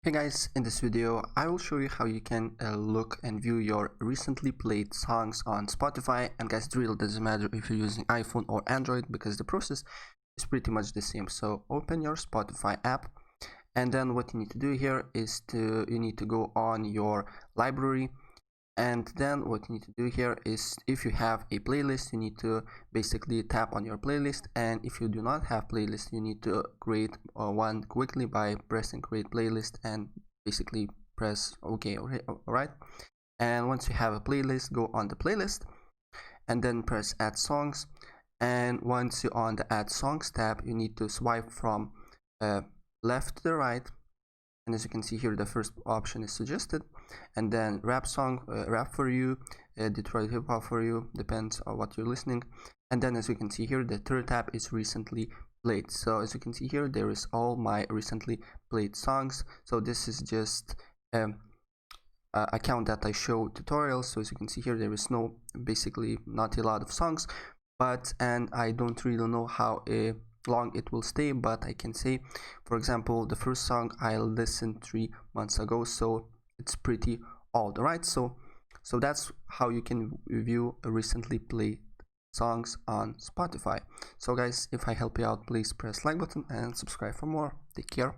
Hey guys, in this video I will show you how you can look and view your recently played songs on Spotify. And guys, it really doesn't matter if you're using iPhone or Android because the process is pretty much the same. So open your Spotify app, and then what you need to do here is you need to go on your library. And then what you need to do here is, if you have a playlist, you need to basically tap on your playlist, and if you do not have playlist, you need to create one quickly by pressing create playlist and basically press OK. Alright, and once you have a playlist, go on the playlist and then press add songs. And once you're on the add songs tab, you need to swipe from left to the right. And as you can see here, the first option is suggested, and then rap song, rap for you, Detroit hip hop for you, depends on what you're listening. And then as you can see here, the third tab is recently played. So as you can see here, there is all my recently played songs. So this is just account that I show tutorials. So as you can see here, there is basically not a lot of songs, and I don't really know how long it will stay, but I can say, for example, the first song I listened 3 months ago, so it's pretty old. Right, so that's how you can view recently played songs on Spotify. So guys, if I help you out, please press like button and subscribe for more. Take care.